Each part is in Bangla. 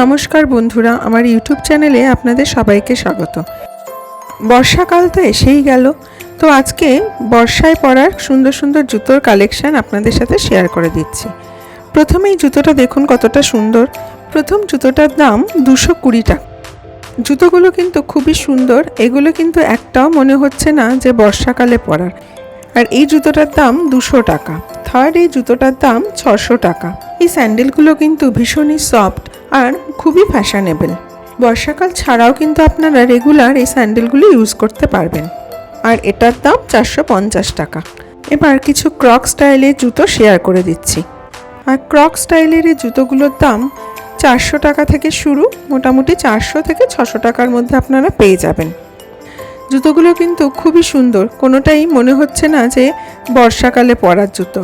নমস্কার বন্ধুরা, আমার ইউটিউব চ্যানেলে আপনাদের সবাইকে স্বাগত। বর্ষাকাল তো এসেই গেল, তো আজকে বর্ষায় পরার সুন্দর সুন্দর জুতোর কালেকশন আপনাদের সাথে শেয়ার করে দিচ্ছি। প্রথমেই জুতোটা দেখুন কতটা সুন্দর। প্রথম জুতোটার দাম 220 টাকা। জুতোগুলো কিন্তু খুবই সুন্দর, এগুলো কিন্তু একটাও মনে হচ্ছে না যে বর্ষাকালে পরার। আর এই জুতোটার দাম 200 টাকা। থার্ড এই জুতোটার দাম 600 টাকা। এই স্যান্ডেলগুলো কিন্তু ভীষণই সফট আর খুবই ফ্যাশনেবল। বর্ষাকাল ছাড়াও কিন্তু আপনারা রেগুলার এই স্যান্ডেলগুলো ইউজ করতে পারবেন। আর এটার দাম 450 টাকা। এবার কিছু ক্রক স্টাইলের জুতো শেয়ার করে দিচ্ছি। আর ক্রক স্টাইলের এই জুতোগুলোর দাম 400 টাকা থেকে শুরু, মোটামুটি 400 থেকে 600 টাকার মধ্যে আপনারা পেয়ে যাবেন। জুতোগুলো কিন্তু খুবই সুন্দর, কোনোটাই মনে হচ্ছে না যে বর্ষাকালে পরার জুতো।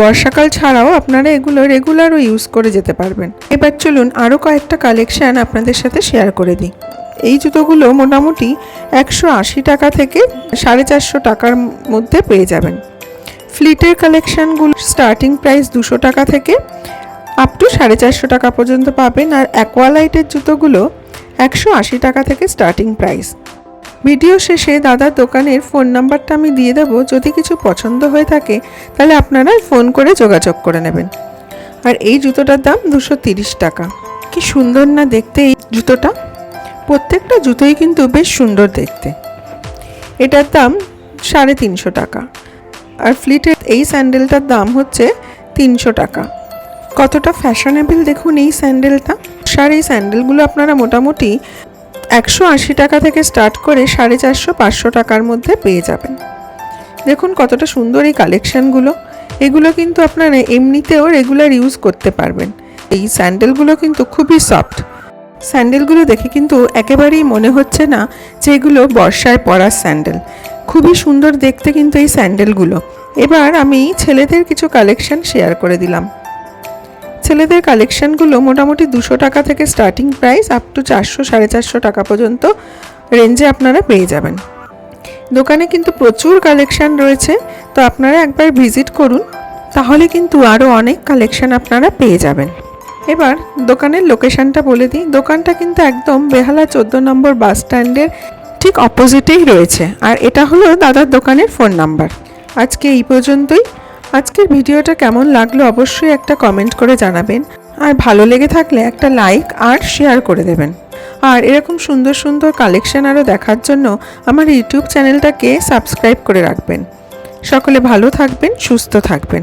বর্ষাকাল ছাড়াও আপনারা এগুলো রেগুলারও ইউজ করে যেতে পারবেন। এবার চলুন আরও কয়েকটা কালেকশান আপনাদের সাথে শেয়ার করে দিই। এই জুতোগুলো মোটামুটি 180 টাকা থেকে 450 টাকার মধ্যে পেয়ে যাবেন। ফ্লিটের কালেকশানগুলো স্টার্টিং প্রাইস 200 টাকা থেকে আপ টু 450 টাকা পর্যন্ত পাবেন। আর অ্যাকোয়ালাইটের জুতোগুলো 180 টাকা থেকে স্টার্টিং প্রাইস। ভিডিও শেষে দাদার দোকানের ফোন নাম্বারটা আমি দিয়ে দেবো, যদি কিছু পছন্দ হয়ে থাকে তাহলে আপনারা ফোন করে যোগাযোগ করে নেবেন। আর এই জুতোটার দাম 230 টাকা। কি সুন্দর না দেখতে এই জুতোটা, প্রত্যেকটা জুতোই কিন্তু বেশ সুন্দর দেখতে। এটার দাম 350 টাকা। আর ফ্লিটের এই স্যান্ডেলটার দাম হচ্ছে 300 টাকা। কতটা ফ্যাশনেবল দেখুন এই স্যান্ডেলটা। আর এই স্যান্ডেলগুলো আপনারা মোটামুটি 180 টাকা থেকে স্টার্ট করে 450-500 টাকার মধ্যে পেয়ে যাবেন। দেখুন কতটা সুন্দর এই কালেকশানগুলো। এগুলো কিন্তু আপনারা এমনিতেও রেগুলার ইউজ করতে পারবেন। এই স্যান্ডেলগুলো কিন্তু খুবই সফট। স্যান্ডেলগুলো দেখে কিন্তু একেবারেই মনে হচ্ছে না যে এগুলো বর্ষায় পরার স্যান্ডেল। খুবই সুন্দর দেখতে কিন্তু এই স্যান্ডেলগুলো। এবার আমি ছেলেদের কিছু কালেকশান শেয়ার করে দিলাম। ছেলেদের কালেকশানগুলো মোটামুটি 200 টাকা থেকে স্টার্টিং প্রাইস আপ টু 400-450 টাকা পর্যন্ত রেঞ্জে আপনারা পেয়ে যাবেন। দোকানে কিন্তু প্রচুর কালেকশান রয়েছে, তো আপনারা একবার ভিজিট করুন, তাহলে কিন্তু আরও অনেক কালেকশান আপনারা পেয়ে যাবেন। এবার দোকানের লোকেশানটা বলে দিই। দোকানটা কিন্তু একদম বেহালা 14 নম্বর বাস স্ট্যান্ডের ঠিক অপোজিটেই রয়েছে। আর এটা হলো দাদার দোকানের ফোন নাম্বার। আজকে এই পর্যন্তই। আজকের ভিডিওটা কেমন লাগলো অবশ্যই একটা কমেন্ট করে জানাবেন। আর ভালো লেগে থাকলে একটা লাইক আর শেয়ার করে দেবেন। আর এরকম সুন্দর সুন্দর কালেকশন আরও দেখার জন্য আমার ইউটিউব চ্যানেলটাকে সাবস্ক্রাইব করে রাখবেন। সকলে ভালো থাকবেন, সুস্থ থাকবেন।